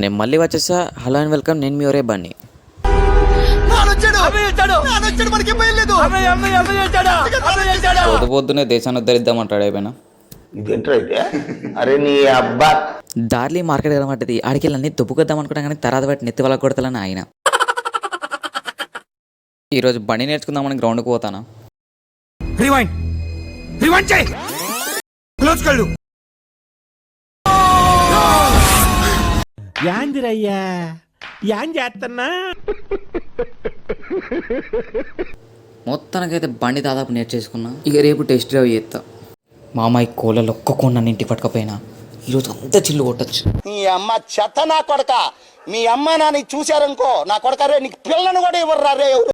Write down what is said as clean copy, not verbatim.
నేను మళ్ళీ వచ్చేసా. హలో అండ్ వెల్కమ్, నేను మీ ఒరే బన్నీ. పొద్దునే దేశాన్ని ఉద్ధరిద్దామంటాడు అయిపోయినా. అరే నీ అబ్బా దార్లీ మార్కెట్ కనబడ్డది. ఆడికి అన్ని దుబ్బుకొద్దాం అనుకున్నా కానీ తర్వాత వాటి నెత్తి వాళ్ళ కొడతాలని ఆయన. ఈరోజు బండి నేర్చుకుందామని గ్రౌండ్కి పోతానా. యాందిరయ్యా యాన్ చేస్తున్నా. మొత్తానికైతే బండి దాదాపు నేర్చేసుకున్నా. ఇక రేపు టెస్ట్ డ్రైవ్ చేస్తా. మా అమ్మాయి కోళ్ళలో ఒక్క కొండని ఇంటికి పట్టుకపోయినా ఈరోజు అంతా చిల్లు కొట్టచ్చు. నీ అమ్మ చెత్త నా కొడక. మీ అమ్మ నాని చూశారనుకో నా కొడక రే నీకు పిల్లను కూడా ఇవ్వరు రే. ఎవరు